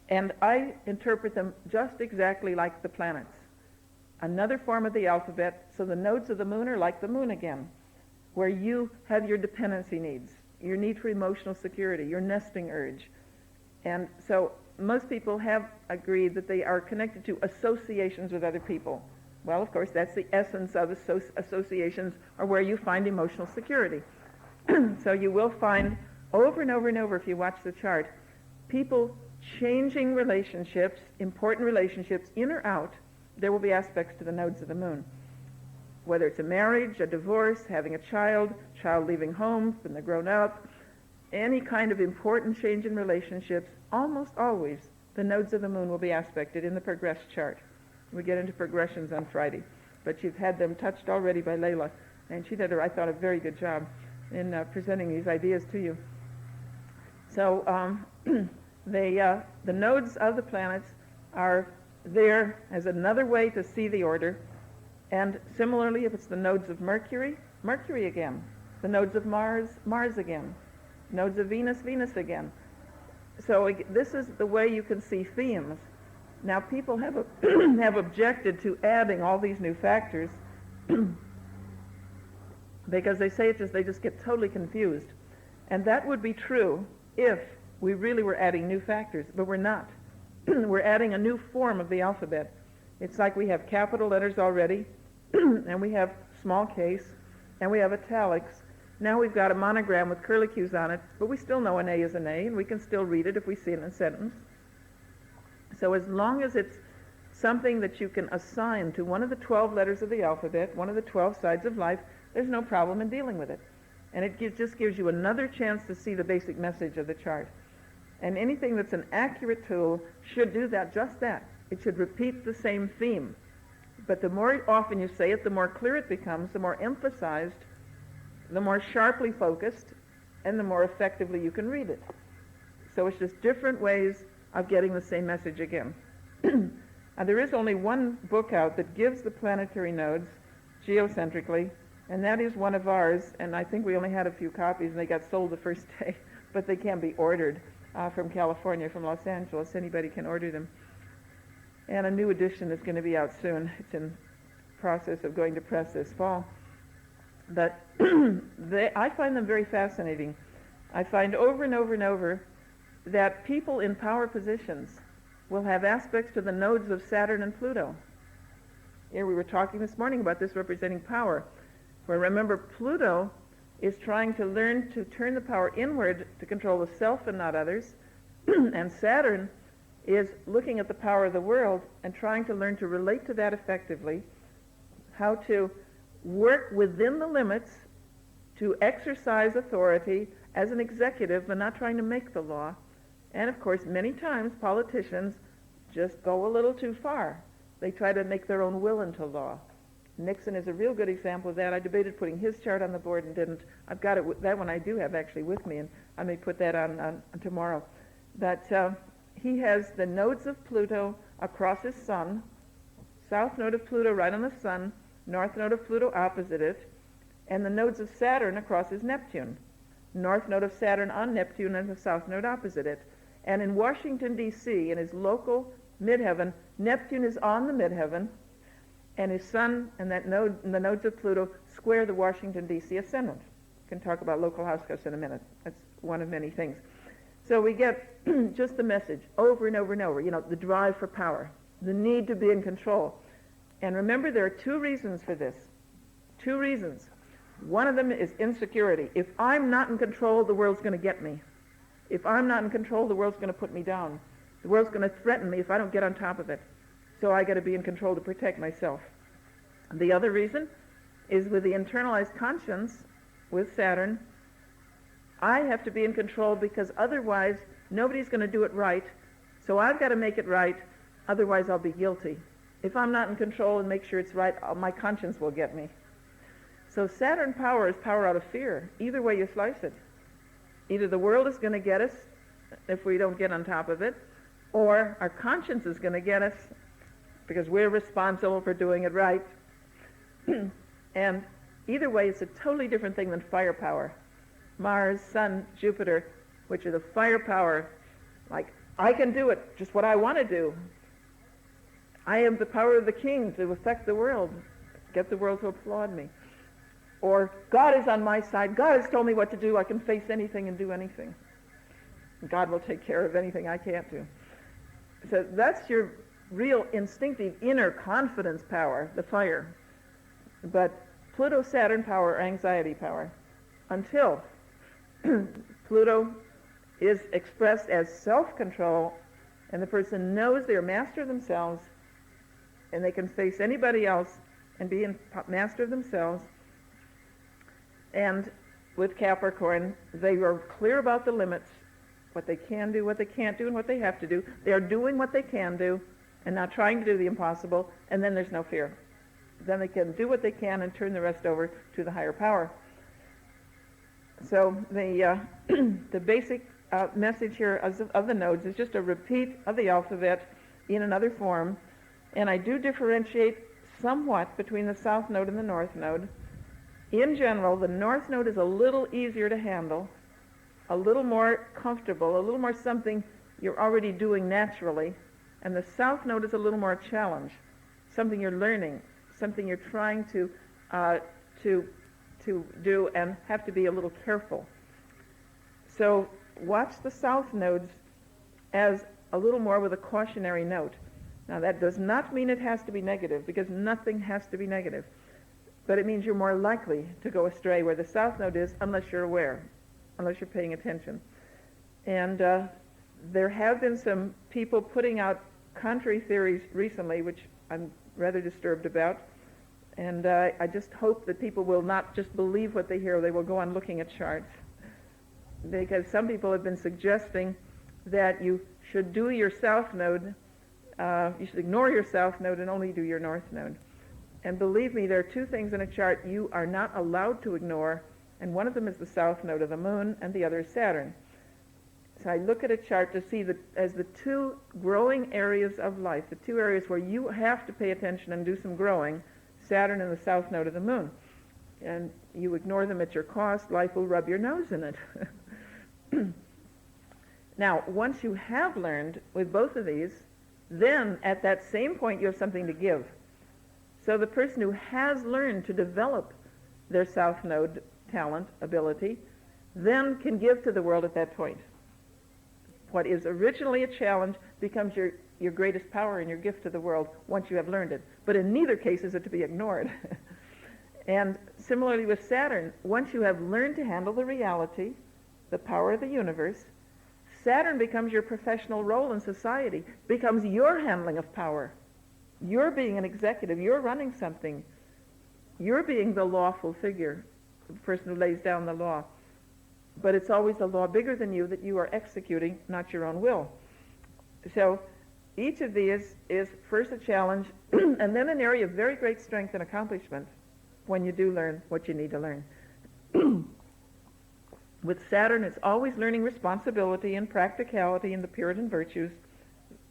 And I interpret them just exactly like the planets. Another form of the alphabet, so the nodes of the moon are like the moon again, where you have your dependency needs, your need for emotional security, your nesting urge. And so most people have agreed that they are connected to associations with other people. Well, of course, that's the essence of associations, are where you find emotional security. So you will find over and over and over, if you watch the chart, people changing relationships, important relationships, in or out. There will be aspects to the nodes of the moon. Whether it's a marriage, a divorce, having a child leaving home when they're grown up, any kind of important change in relationships, almost always the nodes of the moon will be aspected in the progress chart. We get into progressions on Friday, but you've had them touched already by Layla, and she did, I thought, a very good job in presenting these ideas to you. So the nodes of the planets are there as another way to see the order, and similarly, if it's the nodes of Mercury, Mercury again, the nodes of Mars, Mars again, nodes of Venus, Venus again. So this is the way you can see themes. Now people have have objected to adding all these new factors because they say they just get totally confused. And that would be true if we really were adding new factors, but we're not. We're adding a new form of the alphabet. It's like we have capital letters already, and we have small case, and we have italics. Now we've got a monogram with curlicues on it, but we still know an A is an A, and we can still read it if we see it in a sentence. So as long as it's something that you can assign to one of the 12 letters of the alphabet, one of the 12 sides of life, there's no problem in dealing with it. And it just gives you another chance to see the basic message of the chart. And anything that's an accurate tool should do that, just that. It should repeat the same theme. But the more often you say it, the more clear it becomes, the more emphasized, the more sharply focused, and the more effectively you can read it. So it's just different ways of getting the same message again. And there is only one book out that gives the planetary nodes geocentrically, and that is one of ours, and I think we only had a few copies, and they got sold the first day, but they can be ordered from California, from Los Angeles. Anybody can order them. And a new edition is going to be out soon. It's in process of going to press this fall. But I find them very fascinating. I find over and over and over that people in power positions will have aspects to the nodes of Saturn and Pluto. Here we were talking this morning about this representing power, where remember Pluto is trying to learn to turn the power inward to control the self and not others, and Saturn is looking at the power of the world and trying to learn to relate to that effectively, how to work within the limits to exercise authority as an executive but not trying to make the law. And of course, many times politicians just go a little too far. They try to make their own will into law. Nixon is a real good example of that. I debated putting his chart on the board and didn't. I've got it. That one I do have actually with me, and I may put that on tomorrow. But he has the nodes of Pluto across his sun, south node of Pluto right on the sun, north node of Pluto opposite it, and the nodes of Saturn across his Neptune, north node of Saturn on Neptune and the south node opposite it. And in Washington, D.C., in his local midheaven, Neptune is on the midheaven, and his sun and that node and the nodes of Pluto square the Washington, D.C. ascendant. We can talk about local house in a minute. That's one of many things. So we get just the message over and over and over, the drive for power, the need to be in control. And remember, there are two reasons for this. Two reasons. One of them is insecurity. If I'm not in control, the world's going to get me. If I'm not in control, the world's going to put me down. The world's going to threaten me if I don't get on top of it. So I got to be in control to protect myself. The other reason is with the internalized conscience, with Saturn, I have to be in control because otherwise nobody's going to do it right. So I've got to make it right, otherwise I'll be guilty. If I'm not in control and make sure it's right, my conscience will get me. So Saturn power is power out of fear, either way you slice it. Either the world is going to get us if we don't get on top of it, or our conscience is going to get us because we're responsible for doing it right. And either way, it's a totally different thing than firepower. Mars, Sun, Jupiter, which are the firepower, like I can do it, just what I want to do. I have the power of the king to affect the world, get the world to applaud me. Or God is on my side. God has told me what to do. I can face anything and do anything. God will take care of anything I can't do. So that's your real instinctive inner confidence power, the fire. But Pluto-Saturn power or anxiety power, until Pluto is expressed as self-control and the person knows they're master of themselves and they can face anybody else and be master of themselves. And with Capricorn, they are clear about the limits, what they can do, what they can't do, and what they have to do. They are doing what they can do and not trying to do the impossible, and then there's no fear. Then they can do what they can and turn the rest over to the higher power. So the basic message here of the nodes is just a repeat of the alphabet in another form. And I do differentiate somewhat between the south node and the north node. In general, the north node is a little easier to handle, a little more comfortable, a little more something you're already doing naturally. And the south node is a little more a challenge, something you're learning, something you're trying to do and have to be a little careful. So watch the south nodes as a little more with a cautionary note. Now that does not mean it has to be negative, because nothing has to be negative. But it means you're more likely to go astray where the south node is unless you're aware, unless you're paying attention. And there have been some people putting out contrary theories recently, which I'm rather disturbed about. And I just hope that people will not just believe what they hear, they will go on looking at charts. Because some people have been suggesting that you should do your south node, you should ignore your south node and only do your north node. And believe me, there are two things in a chart you are not allowed to ignore, and one of them is the south node of the moon, and the other is Saturn. So I look at a chart to see as the two growing areas of life, the two areas where you have to pay attention and do some growing, Saturn and the south node of the moon. And you ignore them at your cost, life will rub your nose in it. Now, once you have learned with both of these, then at that same point you have something to give. So the person who has learned to develop their south node talent, ability, then can give to the world at that point. What is originally a challenge becomes your greatest power and your gift to the world once you have learned it. But in neither case is it to be ignored. And similarly with Saturn, once you have learned to handle the reality, the power of the universe, Saturn becomes your professional role in society, becomes your handling of power. You're being an executive, you're running something. You're being the lawful figure, the person who lays down the law. But it's always the law bigger than you that you are executing, not your own will. So each of these is first a challenge and then an area of very great strength and accomplishment when you do learn what you need to learn. With Saturn, it's always learning responsibility and practicality and the Puritan virtues,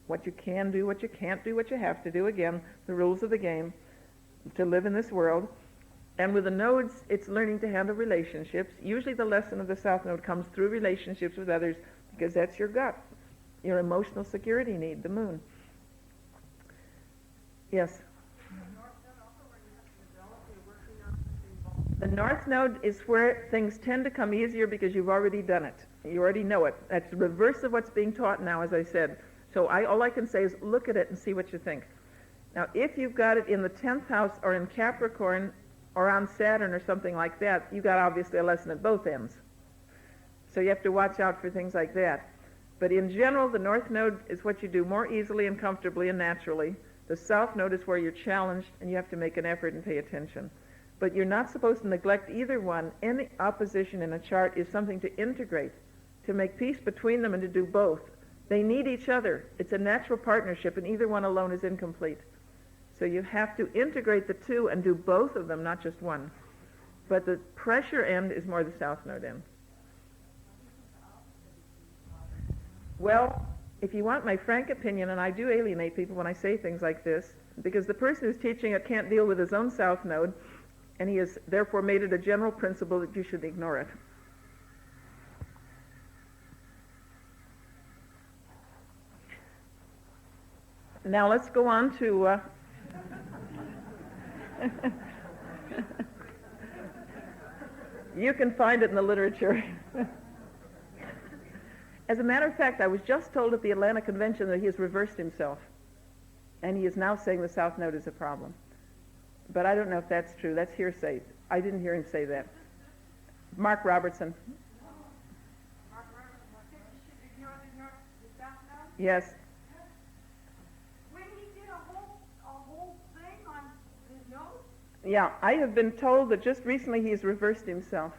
what you can do, what you can't do, what you have to do, again, the rules of the game to live in this world. And with the nodes, it's learning to handle relationships. Usually the lesson of the south node comes through relationships with others, because that's your gut, your emotional security need, the moon. Yes? The north node is where things tend to come easier because you've already done it. You already know it. That's the reverse of what's being taught now, as I said. So all I can say is look at it and see what you think. Now, if you've got it in the 10th house or in Capricorn or on Saturn or something like that, you've got obviously a lesson at both ends. So you have to watch out for things like that. But in general, the north node is what you do more easily and comfortably and naturally. The south node is where you're challenged and you have to make an effort and pay attention. But you're not supposed to neglect either one. Any opposition in a chart is something to integrate, to make peace between them and to do both. They need each other. It's a natural partnership, and either one alone is incomplete. So you have to integrate the two and do both of them, not just one. But the pressure end is more the south node end. Well, if you want my frank opinion, and I do alienate people when I say things like this, because the person who's teaching it can't deal with his own south node, and he has therefore made it a general principle that you should ignore it. Now let's go on to... You can find it in the literature. As a matter of fact, I was just told at the Atlanta Convention that he has reversed himself. And he is now saying the South Node is a problem. But I don't know if that's true. That's hearsay. I didn't hear him say that. Mark Robertson. Mark Robertson, should ignore the South Node? Yes. When he did a whole thing on his nose? Yeah, I have been told that just recently he's reversed himself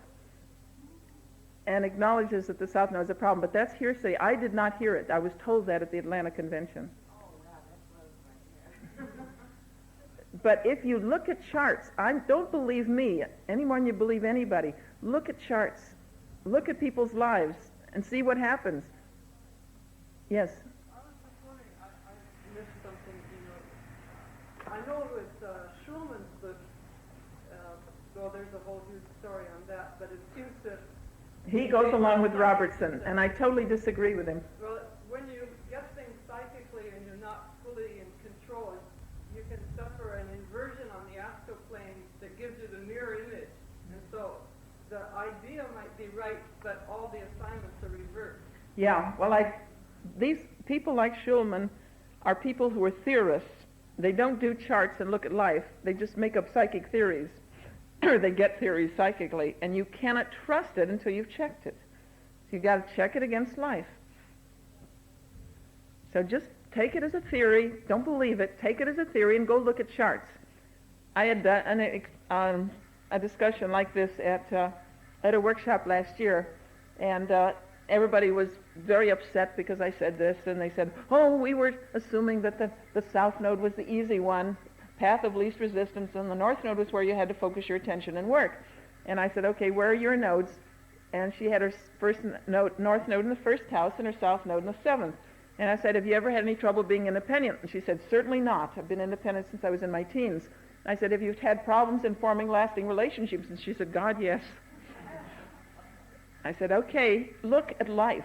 and acknowledges that the South Node is a problem. But that's hearsay. I did not hear it. I was told that at the Atlanta Convention. Oh, wow, that blows my hair. But if you look at charts, don't believe me any more than you believe anybody. Look at charts. Look at people's lives and see what happens. Yes? I was just wondering, I missed something, I know with Schulman's book, though there's a whole huge story on that, but it seems that... He goes along with Robertson, and I totally disagree with him. Well, when you get things psychically and you're not fully in control, you can suffer an inversion on the astral plane that gives you the mirror image. And so the idea might be right, but all the assignments are reversed. Yeah, well, these people like Schulman are people who are theorists. They don't do charts and look at life. They just make up psychic theories, or they get theories psychically, and you cannot trust it until you've checked it. So you've got to check it against life. So just take it as a theory. Don't believe it. Take it as a theory and go look at charts. I had done a discussion like this at a workshop last year, and everybody was very upset because I said this, and they said, oh, we were assuming that the South Node was the easy one, path of least resistance, and the North Node was where you had to focus your attention and work. And I said, okay, where are your nodes? And she had her first North Node in the first house and her South Node in the seventh. And I said, have you ever had any trouble being independent? And she said, certainly not. I've been independent since I was in my teens. I said, have you had problems in forming lasting relationships? And she said, God, yes. I said, okay, look at life.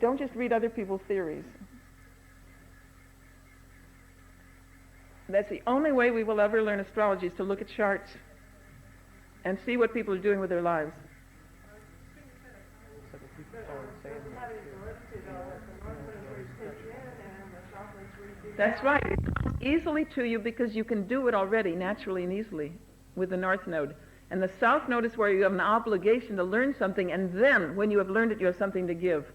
Don't just read other people's theories. That's the only way we will ever learn astrology, is to look at charts and see what people are doing with their lives. That's right. It comes easily to you because you can do it already, naturally and easily, with the North Node. And the South Node is where you have an obligation to learn something, and then, when you have learned it, you have something to give.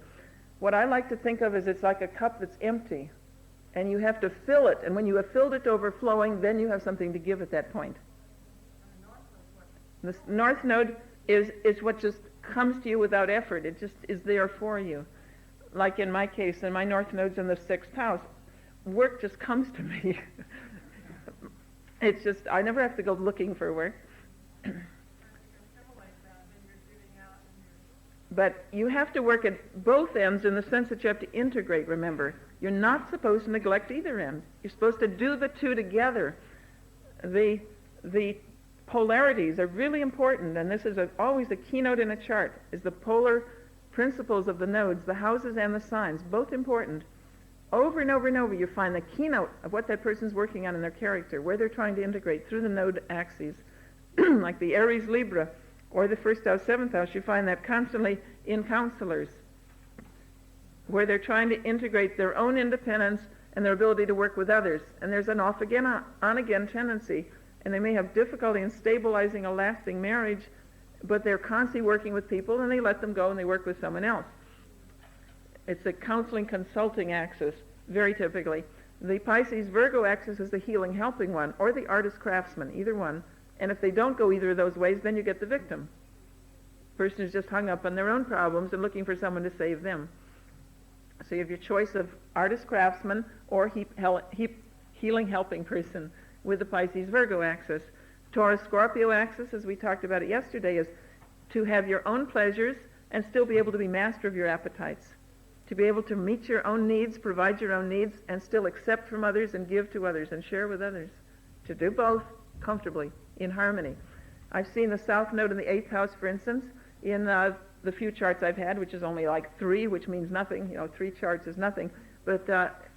What I like to think of is it's like a cup that's empty, and you have to fill it, and when you have filled it to overflowing, then you have something to give at that point. The North Node is what just comes to you without effort. It just is there for you. Like in my case, and my North Node's in the sixth house. Work just comes to me. It's just, I never have to go looking for work. But you have to work at both ends in the sense that you have to integrate, remember. You're not supposed to neglect either end. You're supposed to do the two together. The polarities are really important, and this is always the keynote in a chart, is the polar principles of the nodes, the houses and the signs, both important. Over and over and over, you find the keynote of what that person's working on in their character, where they're trying to integrate through the node axes. Like the Aries Libra, or the first house, seventh house, you find that constantly in counselors, where they're trying to integrate their own independence and their ability to work with others. And there's an off-again, on-again tendency, and they may have difficulty in stabilizing a lasting marriage, but they're constantly working with people, and they let them go and they work with someone else. It's a counseling consulting axis, very typically. The Pisces Virgo axis is the healing helping one, or the artist craftsman, either one. And if they don't go either of those ways, then you get the victim. Person who's just hung up on their own problems and looking for someone to save them. So you have your choice of artist craftsman or healing helping person with the Pisces Virgo axis. Taurus Scorpio axis, as we talked about it yesterday, is to have your own pleasures and still be able to be master of your appetites. To be able to meet your own needs, provide your own needs, and still accept from others and give to others and share with others. To do both comfortably, in harmony. I've seen the South Node in the 8th house, for instance, in the few charts I've had, which is only like 3, which means nothing. 3 charts is nothing. But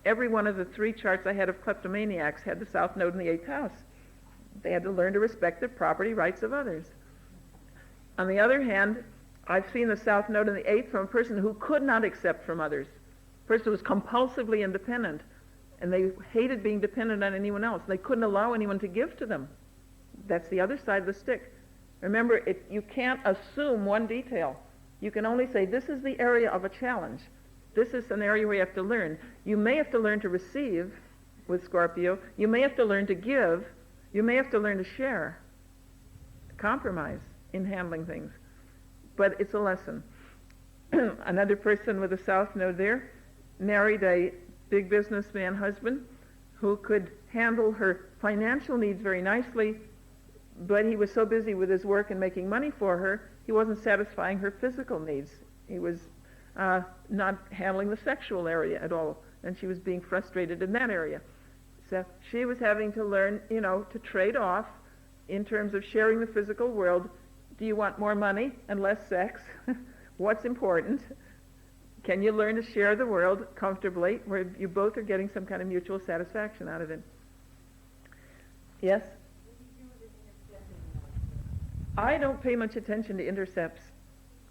every one of the 3 charts I had of kleptomaniacs had the south node in the 8th house. They had to learn to respect the property rights of others. On the other hand, I've seen the south node in the 8th from a person who could not accept from others. A person who was compulsively independent, and they hated being dependent on anyone else. They couldn't allow anyone to give to them. That's the other side of the stick. Remember, you can't assume one detail. You can only say, this is the area of a challenge. This is an area where you have to learn. You may have to learn to receive with Scorpio. You may have to learn to give. You may have to learn to share. Compromise in handling things. But it's a lesson. Another person with a south node there married a big businessman husband who could handle her financial needs very nicely, but he was so busy with his work and making money for her, he wasn't satisfying her physical needs. He was not handling the sexual area at all, and she was being frustrated in that area. So she was having to learn, to trade off in terms of sharing the physical world. Do you want more money and less sex? What's important? Can you learn to share the world comfortably where you both are getting some kind of mutual satisfaction out of it? Yes? I don't pay much attention to intercepts.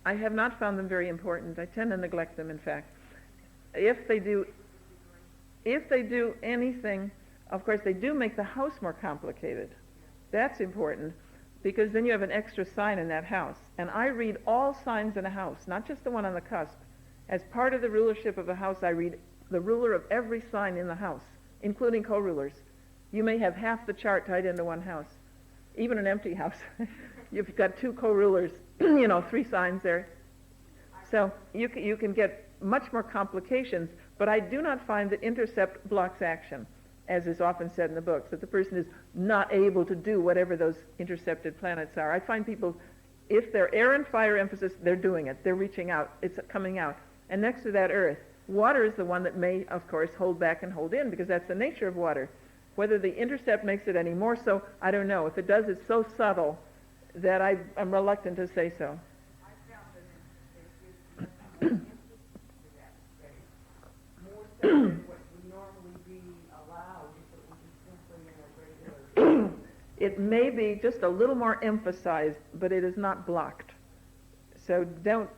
I have not found them very important. I tend to neglect them, in fact. If they do anything, of course, they do make the house more complicated. That's important, because then you have an extra sign in that house. And I read all signs in a house, not just the one on the cusp. As part of the rulership of a house, I read the ruler of every sign in the house, including co-rulers. You may have half the chart tied into one house, even an empty house. You've got 2 co-rulers, 3 signs there. So you can get much more complications, but I do not find that intercept blocks action, as is often said in the books, that the person is not able to do whatever those intercepted planets are. I find people, if they're air and fire emphasis, they're doing it. They're reaching out. It's coming out. And next to that, earth. Water is the one that may, of course, hold back and hold in, because that's the nature of water. Whether the intercept makes it any more so, I don't know. If it does, it's so subtle that I'm reluctant to say so. I found that there's more emphasis to that space, more so than what would normally be allowed if it was simply in a regular. It may be just a little more emphasized, but it is not blocked. So don't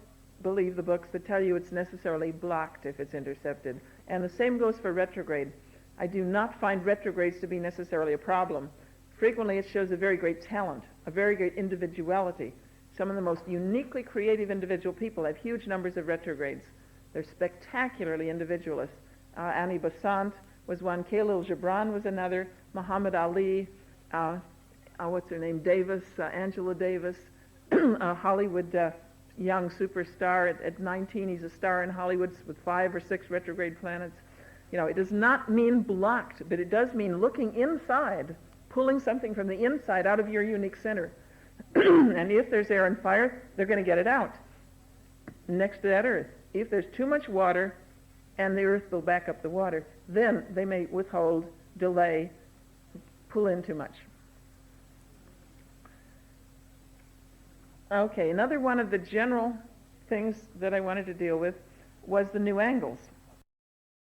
believe the books that tell you it's necessarily blocked if it's intercepted. And the same goes for retrograde. I do not find retrogrades to be necessarily a problem. Frequently it shows a very great talent, a very great individuality. Some of the most uniquely creative individual people have huge numbers of retrogrades. They're spectacularly individualist. Annie Besant was one, Khalil Gibran was another, Muhammad Ali, what's her name, Davis, Angela Davis, Hollywood young superstar. At 19, he's a star in Hollywood with 5 or 6 retrograde planets. It does not mean blocked, but it does mean looking inside, pulling something from the inside out of your unique center. And if there's air and fire, they're going to get it out next to that earth. If there's too much water, and the earth will back up the water, then they may withhold, delay, pull in too much. Okay, another one of the general things that I wanted to deal with was the new angles.